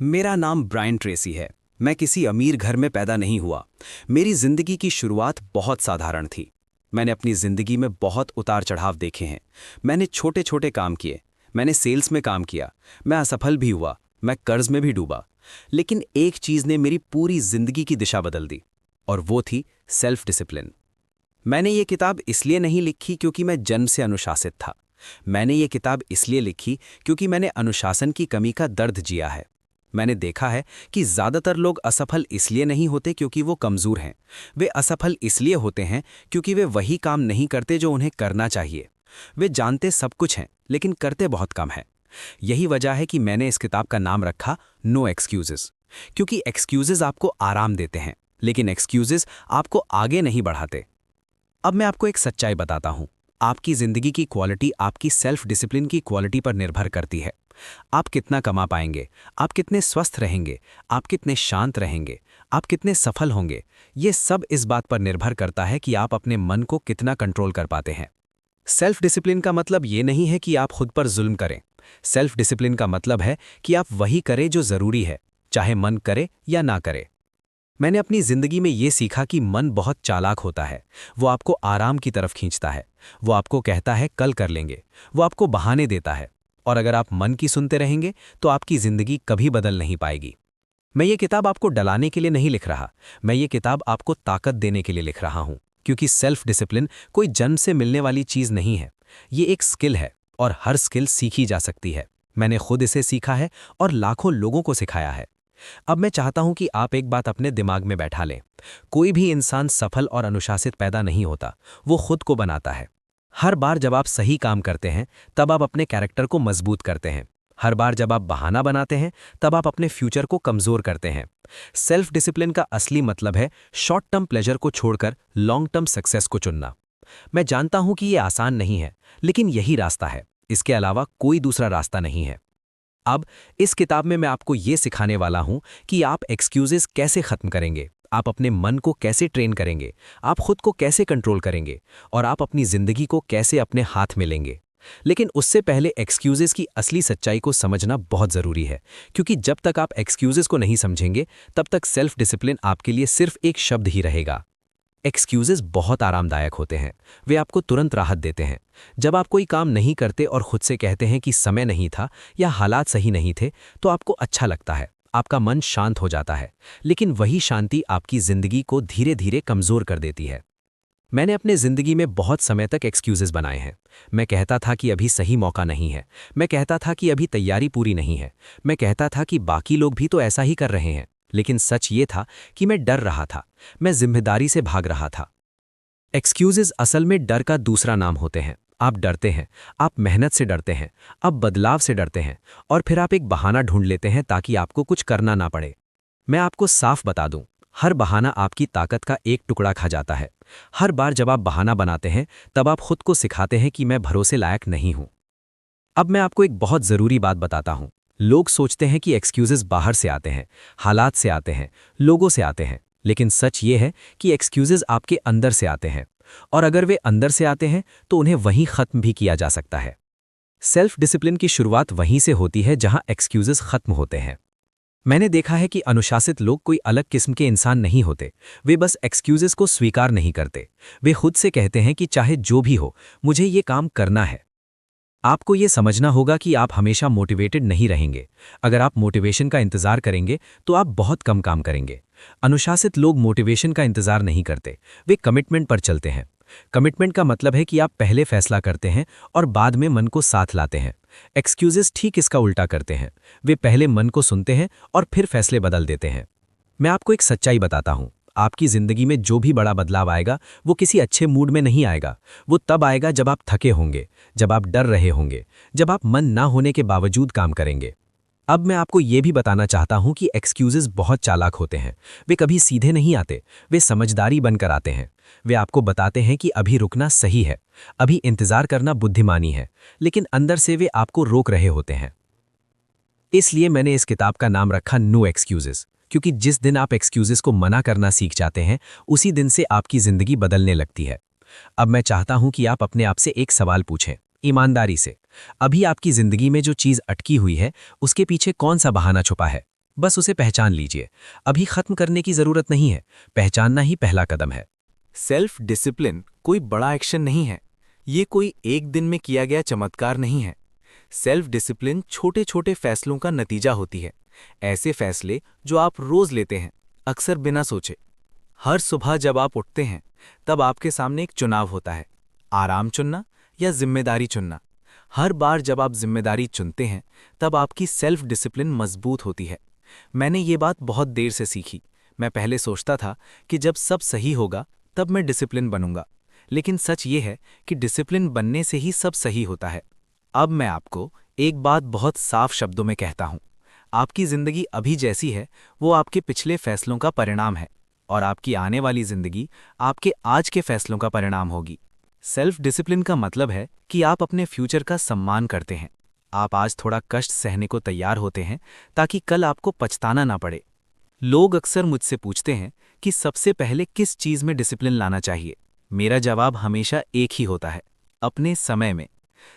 मेरा नाम Brian Tracy है। मैं किसी अमीर घर में पैदा नहीं हुआ। मेरी जिंदगी की शुरुआत बहुत साधारण थी। मैंने अपनी जिंदगी में बहुत उतार चढ़ाव देखे हैं। मैंने छोटे छोटे काम किए। मैंने सेल्स में काम किया। मैं असफल भी हुआ। मैं कर्ज में भी डूबा। लेकिन एक चीज ने मेरी पूरी जिंदगी की दिशा बदल दी, और वो थी सेल्फ डिसिप्लिन। मैंने ये किताब इसलिए नहीं लिखी क्योंकि मैं जन्म से अनुशासित था। मैंने ये किताब इसलिए लिखी क्योंकि मैंने अनुशासन की कमी का दर्द जिया है। मैंने देखा है कि ज्यादातर लोग असफल इसलिए नहीं होते क्योंकि वो कमजोर हैं। वे असफल इसलिए होते हैं क्योंकि वे वही काम नहीं करते जो उन्हें करना चाहिए। वे जानते सब कुछ हैं लेकिन करते बहुत कम हैं। यही वजह है कि मैंने इस किताब का नाम रखा नो एक्सक्यूजेस। क्योंकि एक्सक्यूजेस आपको आराम देते हैं, लेकिन एक्सक्यूजेस आपको आगे नहीं बढ़ाते। अब मैं आपको एक सच्चाई बताता हूं। आपकी जिंदगी की क्वालिटी आपकी सेल्फ डिसिप्लिन की क्वालिटी पर निर्भर करती है। आप कितना कमा पाएंगे, आप कितने स्वस्थ रहेंगे, आप कितने शांत रहेंगे, आप कितने सफल होंगे, ये सब इस बात पर निर्भर करता है कि आप अपने मन को कितना कंट्रोल कर पाते हैं। सेल्फ डिसिप्लिन का मतलब ये नहीं है कि आप खुद पर जुल्म करें। सेल्फ डिसिप्लिन का मतलब है कि आप वही करें जो जरूरी है, चाहे मन करे या ना करे। मैंने अपनी जिंदगी में ये सीखा कि मन बहुत चालाक होता है। वो आपको आराम की तरफ खींचता है। वो आपको कहता है कल कर लेंगे। वो आपको बहाने देता है। और अगर आप मन की सुनते रहेंगे तो आपकी जिंदगी कभी बदल नहीं पाएगी। मैं ये किताब आपको डलाने के लिए नहीं लिख रहा। मैं ये किताब आपको ताकत देने के लिए लिख रहा हूं, क्योंकि सेल्फ डिसिप्लिन कोई जन्म से मिलने वाली चीज नहीं है। ये एक स्किल है, और हर स्किल सीखी जा सकती है। मैंने खुद इसे सीखा है और लाखों लोगों को सिखाया है। अब मैं चाहता हूं कि आप एक बात अपने दिमाग में बैठा लें। कोई भी इंसान सफल और अनुशासित पैदा नहीं होता, वो खुद को बनाता है। हर बार जब आप सही काम करते हैं तब आप अपने कैरेक्टर को मजबूत करते हैं। हर बार जब आप बहाना बनाते हैं तब आप अपने फ्यूचर को कमजोर करते हैं। सेल्फ डिसिप्लिन का असली मतलब है शॉर्ट टर्म प्लेजर को छोड़कर लॉन्ग टर्म सक्सेस को चुनना। मैं जानता हूं कि यह आसान नहीं है, लेकिन यही रास्ता है। इसके अलावा कोई दूसरा रास्ता नहीं है। अब इस किताब में मैं आपको ये सिखाने वाला हूं कि आप एक्सक्यूजेस कैसे खत्म करेंगे, आप अपने मन को कैसे ट्रेन करेंगे, आप खुद को कैसे कंट्रोल करेंगे, और आप अपनी जिंदगी को कैसे अपने हाथ में लेंगे। लेकिन उससे पहले एक्सक्यूजेस की असली सच्चाई को समझना बहुत जरूरी है, क्योंकि जब तक आप एक्सक्यूजेस को नहीं समझेंगे तब तक सेल्फ डिसिप्लिन आपके लिए सिर्फ एक शब्द ही रहेगा। एक्सक्यूजेस बहुत आरामदायक होते हैं। वे आपको तुरंत राहत देते हैं। जब आप कोई काम नहीं करते और खुद से कहते हैं कि समय नहीं था या हालात सही नहीं थे, तो आपको अच्छा लगता है, आपका मन शांत हो जाता है। लेकिन वही शांति आपकी जिंदगी को धीरे धीरे कमजोर कर देती है। मैंने अपने जिंदगी में बहुत समय तक एक्सक्यूजेस बनाए हैं। मैं कहता था कि अभी सही मौका नहीं है। मैं कहता था कि अभी तैयारी पूरी नहीं है। मैं कहता था कि बाकी लोग भी तो ऐसा ही कर रहे हैं। लेकिन सच ये था कि मैं डर रहा था। मैं जिम्मेदारी से भाग रहा था। एक्सक्यूजेस असल में डर का दूसरा नाम होते हैं। आप डरते हैं, आप मेहनत से डरते हैं, आप बदलाव से डरते हैं, और फिर आप एक बहाना ढूंढ लेते हैं ताकि आपको कुछ करना ना पड़े। मैं आपको साफ बता दूं, हर बहाना आपकी ताकत का एक टुकड़ा खा जाता है। हर बार जब आप बहाना बनाते हैं तब आप खुद को सिखाते हैं कि मैं भरोसे लायक नहीं हूं। अब मैं आपको एक बहुत जरूरी बात बताता हूं। लोग सोचते हैं कि एक्सक्यूजेस बाहर से आते हैं, हालात से आते हैं, लोगों से आते हैं। लेकिन सच ये है कि एक्सक्यूजेस आपके अंदर से आते हैं, और अगर वे अंदर से आते हैं तो उन्हें वहीं खत्म भी किया जा सकता है। सेल्फ डिसिप्लिन की शुरुआत वहीं से होती है जहां एक्सक्यूजेस खत्म होते हैं। मैंने देखा है कि अनुशासित लोग कोई अलग किस्म के इंसान नहीं होते। वे बस एक्सक्यूजेस को स्वीकार नहीं करते। वे खुद से कहते हैं कि चाहे जो भी हो, मुझे ये काम करना है। आपको ये समझना होगा कि आप हमेशा मोटिवेटेड नहीं रहेंगे। अगर आप मोटिवेशन का इंतजार करेंगे तो आप बहुत कम काम करेंगे। अनुशासित लोग मोटिवेशन का इंतजार नहीं करते, वे कमिटमेंट पर चलते हैं। कमिटमेंट का मतलब है कि आप पहले फैसला करते हैं और बाद में मन को साथ लाते हैं। एक्सक्यूजेस ठीक इसका उल्टा करते हैं। वे पहले मन को सुनते हैं और फिर फैसले बदल देते हैं। मैं आपको एक सच्चाई बताता हूं। आपकी जिंदगी में जो भी बड़ा बदलाव आएगा वो किसी अच्छे मूड में नहीं आएगा। वो तब आएगा जब आप थके होंगे, जब आप डर रहे होंगे, जब आप मन ना होने के बावजूद काम करेंगे। अब मैं आपको ये भी बताना चाहता हूं कि एक्सक्यूजेस बहुत चालाक होते हैं। वे कभी सीधे नहीं आते, वे समझदारी बनकर आते हैं। वे आपको बताते हैं कि अभी रुकना सही है, अभी इंतजार करना बुद्धिमानी है, लेकिन अंदर से वे आपको रोक रहे होते हैं। इसलिए मैंने इस किताब का नाम रखा नो एक्सक्यूजेस, क्योंकि जिस दिन आप एक्सक्यूजेस को मना करना सीख जाते हैं उसी दिन से आपकी जिंदगी बदलने लगती है। अब मैं चाहता हूं कि आप अपने आप से एक सवाल पूछें, ईमानदारी से। अभी आपकी जिंदगी में जो चीज अटकी हुई है उसके पीछे कौन सा बहाना छुपा है? बस उसे पहचान लीजिए। अभी खत्म करने की जरूरत नहीं है, पहचानना ही पहला कदम है। सेल्फ डिसिप्लिन कोई बड़ा एक्शन नहीं है। ये कोई एक दिन में किया गया चमत्कार नहीं है। सेल्फ डिसिप्लिन छोटे छोटे फैसलों का नतीजा होती है। ऐसे फैसले जो आप रोज लेते हैं, अक्सर बिना सोचे। हर सुबह जब आप उठते हैं, तब आपके सामने एक चुनाव होता है, आराम चुनना या जिम्मेदारी चुनना। हर बार जब आप जिम्मेदारी चुनते हैं, तब आपकी सेल्फ डिसिप्लिन मजबूत होती है। मैंने ये बात बहुत देर से सीखी। मैं पहले सोचता था कि जब सब सही होगा तब मैं डिसिप्लिन बनूंगा, लेकिन सच ये है कि डिसिप्लिन बनने से ही सब सही होता है। अब मैं आपको एक बात बहुत साफ शब्दों में कहता हूं, आपकी जिंदगी अभी जैसी है वो आपके पिछले फैसलों का परिणाम है, और आपकी आने वाली जिंदगी आपके आज के फैसलों का परिणाम होगी। सेल्फ डिसिप्लिन का मतलब है कि आप अपने फ्यूचर का सम्मान करते हैं। आप आज थोड़ा कष्ट सहने को तैयार होते हैं ताकि कल आपको पछताना ना पड़े। लोग अक्सर मुझसे पूछते हैं कि सबसे पहले किस चीज में डिसिप्लिन लाना चाहिए। मेरा जवाब हमेशा एक ही होता है, अपने समय में।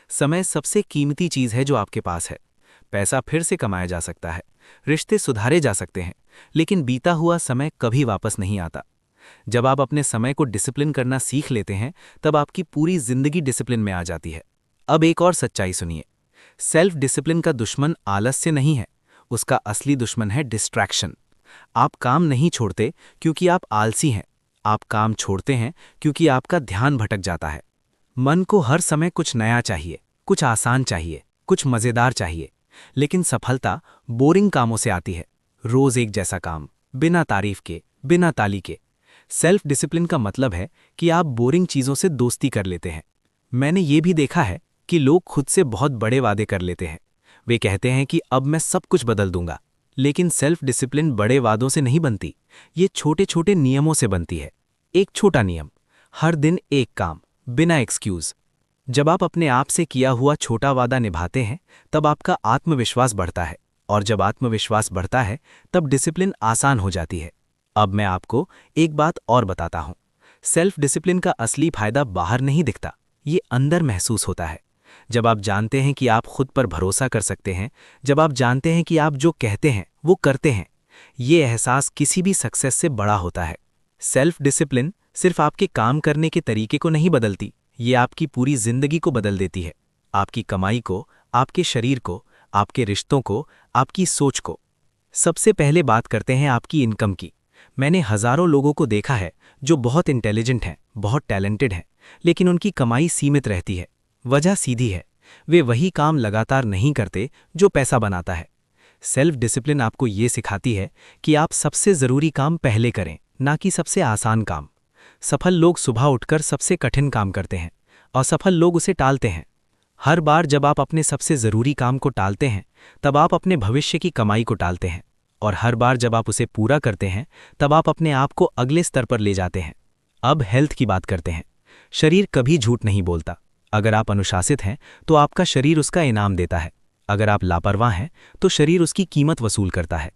समय सबसे कीमती चीज है जो आपके पास है। पैसा फिर से कमाया जा सकता है, रिश्ते सुधारे जा सकते हैं, लेकिन बीता हुआ समय कभी वापस नहीं आता। जब आप अपने समय को डिसिप्लिन करना सीख लेते हैं, तब आपकी पूरी जिंदगी डिसिप्लिन में आ जाती है। अब एक और सच्चाई सुनिए, सेल्फ डिसिप्लिन का दुश्मन आलस्य नहीं है, उसका असली दुश्मन है डिस्ट्रैक्शन। आप काम नहीं छोड़ते क्योंकि आप आलसी हैं, आप काम छोड़ते हैं क्योंकि आपका ध्यान भटक जाता है। मन को हर समय कुछ नया चाहिए, कुछ आसान चाहिए, कुछ मजेदार चाहिए, लेकिन सफलता बोरिंग कामों से आती है। रोज एक जैसा काम, बिना तारीफ के, बिना ताली के। सेल्फ डिसिप्लिन का मतलब है कि आप बोरिंग चीजों से दोस्ती कर लेते हैं। मैंने ये भी देखा है कि लोग खुद से बहुत बड़े वादे कर लेते हैं। वे कहते हैं कि अब मैं सब कुछ बदल दूंगा, लेकिन सेल्फ डिसिप्लिन बड़े वादों से नहीं बनती, ये छोटे छोटे नियमों से बनती है। एक छोटा नियम, हर दिन एक काम, बिना एक्सक्यूज। जब आप अपने आप से किया हुआ छोटा वादा निभाते हैं, तब आपका आत्मविश्वास बढ़ता है, और जब आत्मविश्वास बढ़ता है, तब डिसिप्लिन आसान हो जाती है। अब मैं आपको एक बात और बताता हूं, सेल्फ डिसिप्लिन का असली फायदा बाहर नहीं दिखता, ये अंदर महसूस होता है। जब आप जानते हैं कि आप खुद पर भरोसा कर सकते हैं, जब आप जानते हैं कि आप जो कहते हैं वो करते हैं, ये एहसास किसी भी सक्सेस से बड़ा होता है। सेल्फ डिसिप्लिन सिर्फ आपके काम करने के तरीके को नहीं बदलती, ये आपकी पूरी जिंदगी को बदल देती है। आपकी कमाई को, आपके शरीर को, आपके रिश्तों को, आपकी सोच को। सबसे पहले बात करते हैं आपकी इनकम की। मैंने हजारों लोगों को देखा है जो बहुत इंटेलिजेंट हैं, बहुत टैलेंटेड हैं, लेकिन उनकी कमाई सीमित रहती है। वजह सीधी है, वे वही काम लगातार नहीं करते जो पैसा बनाता है। सेल्फ डिसिप्लिन आपको ये सिखाती है कि आप सबसे जरूरी काम पहले करें, ना कि सबसे आसान काम। सफल लोग सुबह उठकर सबसे कठिन काम करते हैं, असफल लोग उसे टालते हैं। हर बार जब आप अपने सबसे जरूरी काम को टालते हैं, तब आप अपने भविष्य की कमाई को टालते हैं, और हर बार जब आप उसे पूरा करते हैं, तब आप अपने आप को अगले स्तर पर ले जाते हैं। अब हेल्थ की बात करते हैं। शरीर कभी झूठ नहीं बोलता। अगर आप अनुशासित हैं तो आपका शरीर उसका इनाम देता है। अगर आप लापरवाह हैं तो शरीर उसकी कीमत वसूल करता है।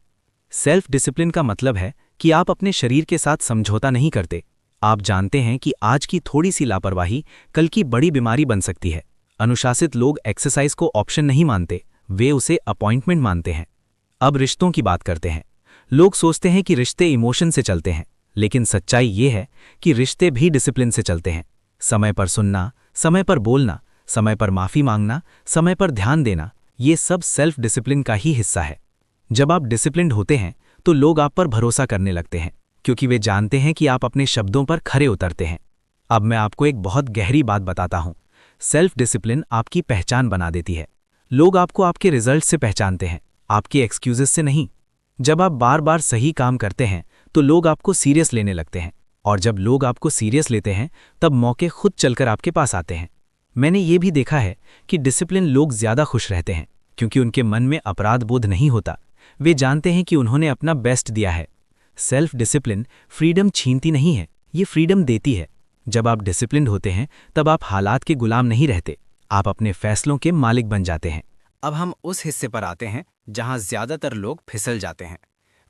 सेल्फ डिसिप्लिन का मतलब है कि आप अपने शरीर के साथ समझौता नहीं करते। आप जानते हैं कि आज की थोड़ी सी लापरवाही कल की बड़ी बीमारी बन सकती है। अनुशासित लोग एक्सरसाइज को ऑप्शन नहीं मानते, वे उसे अपॉइंटमेंट मानते हैं। अब रिश्तों की बात करते हैं। लोग सोचते हैं कि रिश्ते इमोशन से चलते हैं, लेकिन सच्चाई ये है कि रिश्ते भी डिसिप्लिन से चलते हैं। समय पर सुनना, समय पर बोलना, समय पर माफी मांगना, समय पर ध्यान देना, ये सब सेल्फ डिसिप्लिन का ही हिस्सा है। जब आप डिसिप्लिन्ड होते हैं तो लोग आप पर भरोसा करने लगते हैं, क्योंकि वे जानते हैं कि आप अपने शब्दों पर खरे उतरते हैं। अब मैं आपको एक बहुत गहरी बात बताता हूं, सेल्फ डिसिप्लिन आपकी पहचान बना देती है। लोग आपको आपके रिजल्ट से पहचानते हैं, आपके एक्सक्यूजेस से नहीं। जब आप बार बार सही काम करते हैं तो लोग आपको सीरियस लेने लगते हैं, और जब लोग आपको सीरियस लेते हैं तब मौके खुद चलकर आपके पास आते हैं। मैंने ये भी देखा है कि डिसिप्लिन लोग ज्यादा खुश रहते हैं, क्योंकि उनके मन में अपराध बोध नहीं होता। वे जानते हैं कि उन्होंने अपना बेस्ट दिया है। सेल्फ डिसिप्लिन फ्रीडम छीनती नहीं है, ये फ्रीडम देती है। जब आप डिसिप्लिन्ड होते हैं तब आप हालात के गुलाम नहीं रहते, आप अपने फैसलों के मालिक बन जाते हैं। अब हम उस हिस्से पर आते हैं जहां ज्यादातर लोग फिसल जाते हैं।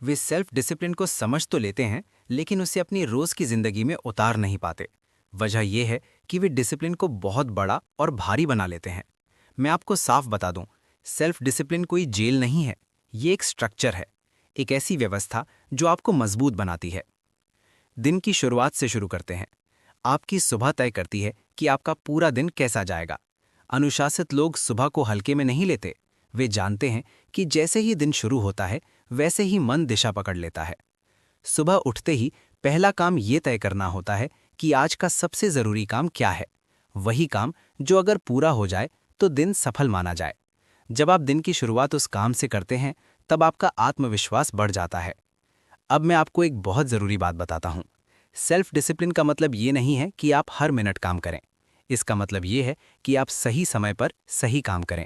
वे सेल्फ डिसिप्लिन को समझ तो लेते हैं, लेकिन उसे अपनी रोज की जिंदगी में उतार नहीं पाते। वजह यह है कि वे डिसिप्लिन को बहुत बड़ा और भारी बना लेते हैं। मैं आपको साफ बता दूं, सेल्फ डिसिप्लिन कोई जेल नहीं है, ये एक स्ट्रक्चर है। एक ऐसी व्यवस्था जो आपको मजबूत बनाती है। दिन की शुरुआत से शुरू करते हैं। आपकी सुबह तय करती है कि आपका पूरा दिन कैसा जाएगा। अनुशासित लोग सुबह को हल्के में नहीं लेते। वे जानते हैं कि जैसे ही दिन शुरू होता है वैसे ही मन दिशा पकड़ लेता है। सुबह उठते ही पहला काम ये तय करना होता है कि आज का सबसे ज़रूरी काम क्या है, वही काम जो अगर पूरा हो जाए तो दिन सफल माना जाए। जब आप दिन की शुरुआत उस काम से करते हैं तब आपका आत्मविश्वास बढ़ जाता है। अब मैं आपको एक बहुत ज़रूरी बात बताता हूँ। सेल्फ डिसिप्लिन का मतलब ये नहीं है कि आप हर मिनट काम करें। इसका मतलब ये है कि आप सही समय पर सही काम करें।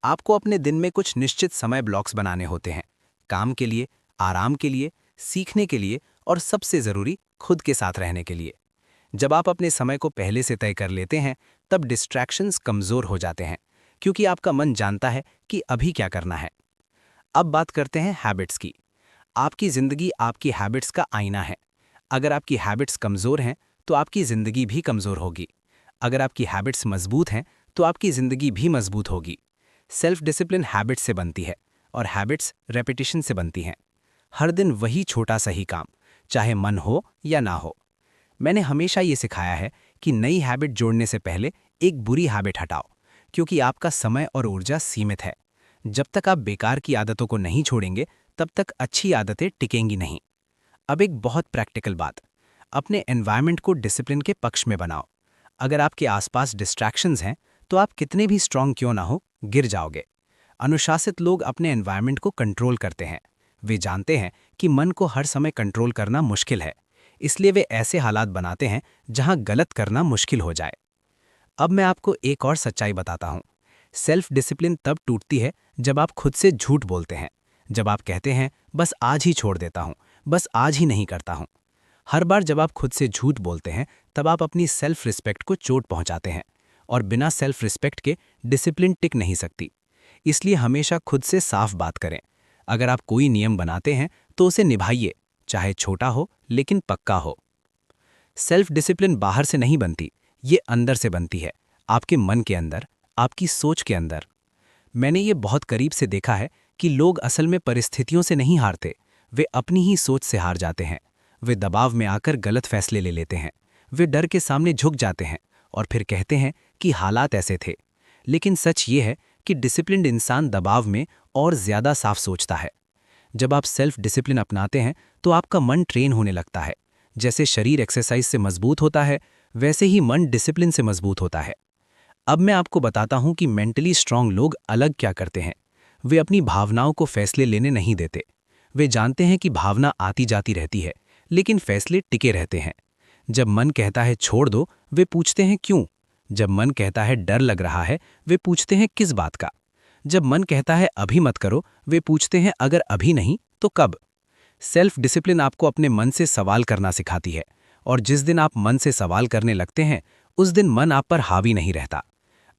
आपको अपने दिन में कुछ निश्चित समय ब्लॉक्स बनाने होते हैं, काम के लिए, आराम के लिए, सीखने के लिए और सबसे ज़रूरी खुद के साथ रहने के लिए। जब आप अपने समय को पहले से तय कर लेते हैं तब डिस्ट्रैक्शंस कमज़ोर हो जाते हैं, क्योंकि आपका मन जानता है कि अभी क्या करना है। अब बात करते हैं हैबिट्स की। आपकी ज़िंदगी आपकी हैबिट्स का आईना है। अगर आपकी हैबिट्स कमज़ोर हैं तो आपकी ज़िंदगी भी कमज़ोर होगी। अगर आपकी हैबिट्स मजबूत हैं तो आपकी ज़िंदगी भी मजबूत होगी। सेल्फ डिसिप्लिन हैबिट्स से बनती है और हैबिट्स रेपिटेशन से बनती हैं। हर दिन वही छोटा सही काम, चाहे मन हो या ना हो। मैंने हमेशा ये सिखाया है कि नई हैबिट जोड़ने से पहले एक बुरी हैबिट हटाओ, क्योंकि आपका समय और ऊर्जा सीमित है। जब तक आप बेकार की आदतों को नहीं छोड़ेंगे तब तक अच्छी आदतें टिकेंगी नहीं। अब एक बहुत प्रैक्टिकल बात, अपने एनवायरनमेंट को डिसिप्लिन के पक्ष में बनाओ। अगर आपके आसपास डिस्ट्रैक्शंस हैं तो आप कितने भी स्ट्रांग क्यों ना हो, गिर जाओगे। अनुशासित लोग अपने एनवायरनमेंट को कंट्रोल करते हैं। वे जानते हैं कि मन को हर समय कंट्रोल करना मुश्किल है, इसलिए वे ऐसे हालात बनाते हैं जहां गलत करना मुश्किल हो जाए। अब मैं आपको एक और सच्चाई बताता हूं। सेल्फ डिसिप्लिन तब टूटती है जब आप खुद से झूठ बोलते हैं। जब आप कहते हैं बस आज ही छोड़ देता हूं, बस आज ही नहीं करता हूं। हर बार जब आप खुद से झूठ बोलते हैं तब आप अपनी सेल्फ रिस्पेक्ट को चोट पहुंचाते हैं, और बिना सेल्फ रिस्पेक्ट के डिसिप्लिन टिक नहीं सकती। इसलिए हमेशा खुद से साफ बात करें। अगर आप कोई नियम बनाते हैं तो उसे निभाइए, चाहे छोटा हो लेकिन पक्का हो। सेल्फ डिसिप्लिन बाहर से नहीं बनती, ये अंदर से बनती है, आपके मन के अंदर, आपकी सोच के अंदर। मैंने ये बहुत करीब से देखा है कि लोग असल में परिस्थितियों से नहीं हारते, वे अपनी ही सोच से हार जाते हैं। वे दबाव में आकर गलत फैसले ले लेते हैं। वे डर के सामने झुक जाते हैं और फिर कहते हैं कि हालात ऐसे थे। लेकिन सच ये है कि डिसिप्लिन्ड इंसान दबाव में और ज़्यादा साफ सोचता है। जब आप सेल्फ डिसिप्लिन अपनाते हैं तो आपका मन ट्रेन होने लगता है। जैसे शरीर एक्सरसाइज से मजबूत होता है, वैसे ही मन डिसिप्लिन से मजबूत होता है। अब मैं आपको बताता हूं कि मेंटली स्ट्रांग लोग अलग क्या करते हैं। वे अपनी भावनाओं को फैसले लेने नहीं देते। वे जानते हैं कि भावना आती जाती रहती है, लेकिन फैसले टिके रहते हैं। जब मन कहता है छोड़ दो, वे पूछते हैं क्यों। जब मन कहता है डर लग रहा है, वे पूछते हैं किस बात का। जब मन कहता है अभी मत करो, वे पूछते हैं अगर अभी नहीं तो कब। सेल्फ डिसिप्लिन आपको अपने मन से सवाल करना सिखाती है, और जिस दिन आप मन से सवाल करने लगते हैं उस दिन मन आप पर हावी नहीं रहता।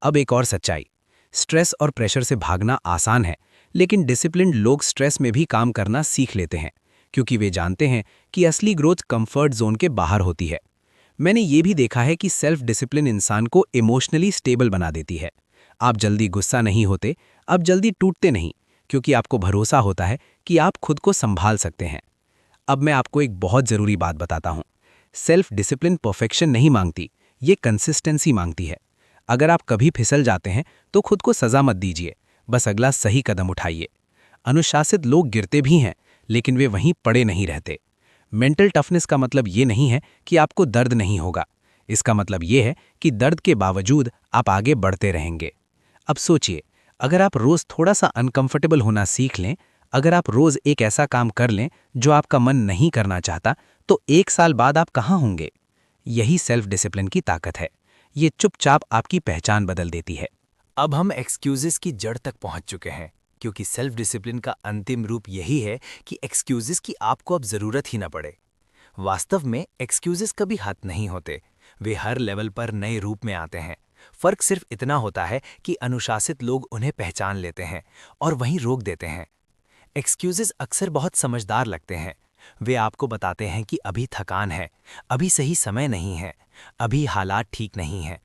अब एक और सच्चाई, स्ट्रेस और प्रेशर से भागना आसान है, लेकिन डिसिप्लिन्ड लोग स्ट्रेस में भी काम करना सीख लेते हैं, क्योंकि वे जानते हैं कि असली ग्रोथ कंफर्ट जोन के बाहर होती है। मैंने ये भी देखा है कि सेल्फ डिसिप्लिन इंसान को इमोशनली स्टेबल बना देती है। आप जल्दी गुस्सा नहीं होते, आप जल्दी टूटते नहीं, क्योंकि आपको भरोसा होता है कि आप खुद को संभाल सकते हैं। अब मैं आपको एक बहुत ज़रूरी बात बताता हूँ। सेल्फ डिसिप्लिन परफेक्शन नहीं मांगती, ये कंसिस्टेंसी मांगती है। अगर आप कभी फिसल जाते हैं तो खुद को सज़ा मत दीजिए, बस अगला सही कदम उठाइए। अनुशासित लोग गिरते भी हैं, लेकिन वे वहीं पड़े नहीं रहते। मेंटल टफनेस का मतलब ये नहीं है कि आपको दर्द नहीं होगा। इसका मतलब ये है कि दर्द के बावजूद आप आगे बढ़ते रहेंगे। अब सोचिए, अगर आप रोज़ थोड़ा सा अनकंफर्टेबल होना सीख लें, अगर आप रोज़ एक ऐसा काम कर लें जो आपका मन नहीं करना चाहता, तो 1 साल बाद आप कहाँ होंगे? यही सेल्फ डिसिप्लिन की ताकत है। ये चुपचाप आपकी पहचान बदल देती है। अब हम एक्सक्यूजेस की जड़ तक पहुंच चुके हैं, क्योंकि सेल्फ डिसिप्लिन का अंतिम रूप यही है कि एक्सक्यूजेस की आपको अब ज़रूरत ही ना पड़े। वास्तव में एक्सक्यूजेस कभी खत्म नहीं होते, वे हर लेवल पर नए रूप में आते हैं। फ़र्क सिर्फ इतना होता है कि अनुशासित लोग उन्हें पहचान लेते हैं और वहीं रोक देते हैं। एक्सक्यूजेस अक्सर बहुत समझदार लगते हैं। वे आपको बताते हैं कि अभी थकान है, अभी सही समय नहीं है, अभी हालात ठीक नहीं हैं।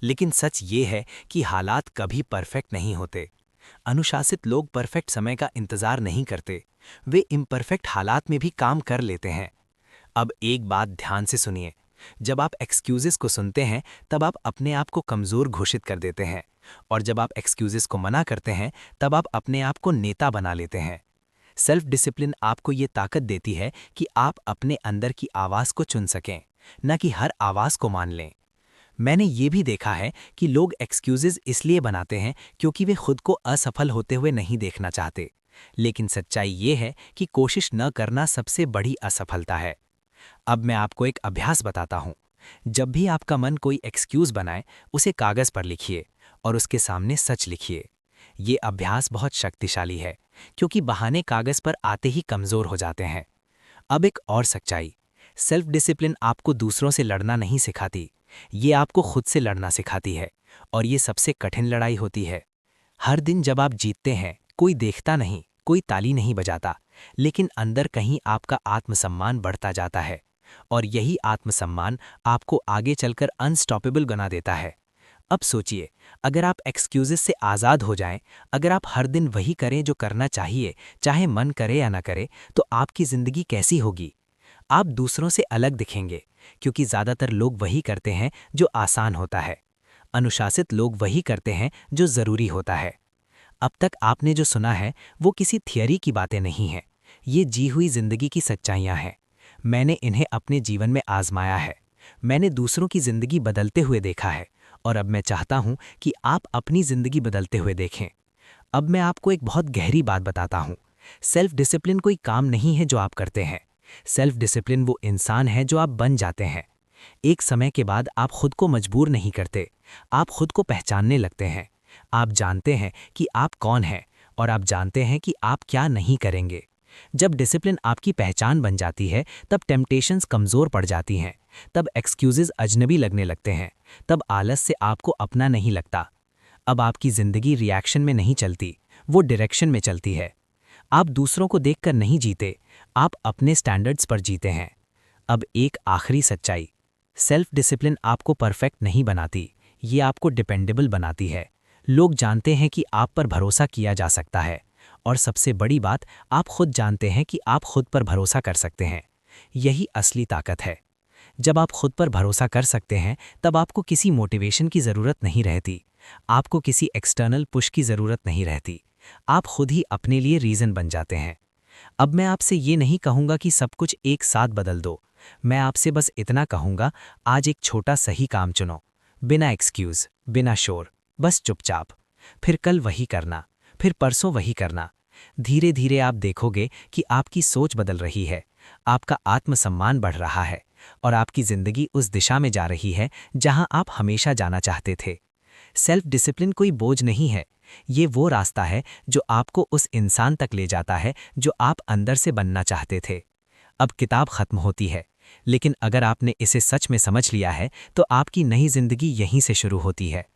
लेकिन सच ये है कि हालात कभी परफेक्ट नहीं होते। अनुशासित लोग परफेक्ट समय का इंतजार नहीं करते, वे इम्परफेक्ट हालात में भी काम कर लेते हैं। अब एक बात ध्यान से सुनिए, जब आप एक्सक्यूजेस को सुनते हैं तब आप अपने आप को कमज़ोर घोषित कर देते हैं, और जब आप एक्सक्यूजेस को मना करते हैं तब आप अपने आप को नेता बना लेते हैं। सेल्फ डिसिप्लिन आपको ये ताकत देती है कि आप अपने अंदर की आवाज़ को चुन सकें, न कि हर आवाज़ को मान लें। मैंने ये भी देखा है कि लोग एक्सक्यूजेज इसलिए बनाते हैं क्योंकि वे खुद को असफल होते हुए नहीं देखना चाहते, लेकिन सच्चाई ये है कि कोशिश न करना सबसे बड़ी असफलता है। अब मैं आपको एक अभ्यास बताता हूँ। जब भी आपका मन कोई एक्सक्यूज बनाए, उसे कागज़ पर लिखिए और उसके सामने सच लिखिए। ये अभ्यास बहुत शक्तिशाली है क्योंकि बहाने कागज़ पर आते ही कमज़ोर हो जाते हैं। अब एक और सच्चाई, सेल्फ डिसिप्लिन आपको दूसरों से लड़ना नहीं सिखाती, ये आपको खुद से लड़ना सिखाती है, और ये सबसे कठिन लड़ाई होती है। हर दिन जब आप जीतते हैं, कोई देखता नहीं, कोई ताली नहीं बजाता, लेकिन अंदर कहीं आपका आत्मसम्मान बढ़ता जाता है, और यही आत्मसम्मान आपको आगे चलकर अनस्टॉपेबल बना देता है। अब सोचिए, अगर आप एक्सक्यूजेस से आज़ाद हो जाएं, अगर आप हर दिन वही करें जो करना चाहिए, चाहे मन करे या ना करे, तो आपकी ज़िंदगी कैसी होगी? आप दूसरों से अलग दिखेंगे, क्योंकि ज़्यादातर लोग वही करते हैं जो आसान होता है। अनुशासित लोग वही करते हैं जो ज़रूरी होता है। अब तक आपने जो सुना है वो किसी थियरी की बातें नहीं हैं, ये जी हुई ज़िंदगी की सच्चाइयाँ हैं। मैंने इन्हें अपने जीवन में आजमाया है, मैंने दूसरों की ज़िंदगी बदलते हुए देखा है, और अब मैं चाहता हूँ कि आप अपनी ज़िंदगी बदलते हुए देखें। अब मैं आपको एक बहुत गहरी बात बताता हूँ। सेल्फ डिसिप्लिन कोई काम नहीं है जो आप करते हैं, सेल्फ डिसिप्लिन वो इंसान है जो आप बन जाते हैं। एक समय के बाद आप खुद को मजबूर नहीं करते, आप खुद को पहचानने लगते हैं। आप जानते हैं कि आप कौन हैं, और आप जानते हैं कि आप क्या नहीं करेंगे। जब डिसिप्लिन आपकी पहचान बन जाती है, तब टेम्पटेशंस कमज़ोर पड़ जाती हैं, तब एक्सक्यूजेज अजनबी लगने लगते हैं, तब आलस से आपको अपना नहीं लगता। अब आपकी ज़िंदगी रिएक्शन में नहीं चलती, वो डायरेक्शन में चलती है। आप दूसरों को देखकर नहीं जीते, आप अपने स्टैंडर्ड्स पर जीते हैं। अब एक आखिरी सच्चाई, सेल्फ डिसिप्लिन आपको परफेक्ट नहीं बनाती, ये आपको डिपेंडेबल बनाती है। लोग जानते हैं कि आप पर भरोसा किया जा सकता है, और सबसे बड़ी बात, आप खुद जानते हैं कि आप खुद पर भरोसा कर सकते हैं। यही असली ताकत है। जब आप खुद पर भरोसा कर सकते हैं, तब आपको किसी मोटिवेशन की ज़रूरत नहीं रहती, आपको किसी एक्सटर्नल पुश की ज़रूरत नहीं रहती। आप खुद ही अपने लिए रीज़न बन जाते हैं। अब मैं आपसे ये नहीं कहूँगा कि सब कुछ एक साथ बदल दो, मैं आपसे बस इतना कहूँगा, आज एक छोटा सही काम चुनो, बिना एक्सक्यूज़, बिना शोर, बस चुपचाप। फिर कल वही करना, फिर परसों वही करना। धीरे धीरे आप देखोगे कि आपकी सोच बदल रही है, आपका आत्मसम्मान बढ़ रहा है, और आपकी ज़िंदगी उस दिशा में जा रही है जहां आप हमेशा जाना चाहते थे। सेल्फ डिसिप्लिन कोई बोझ नहीं है, ये वो रास्ता है जो आपको उस इंसान तक ले जाता है जो आप अंदर से बनना चाहते थे। अब किताब खत्म होती है, लेकिन अगर आपने इसे सच में समझ लिया है तो आपकी नई ज़िंदगी यहीं से शुरू होती है।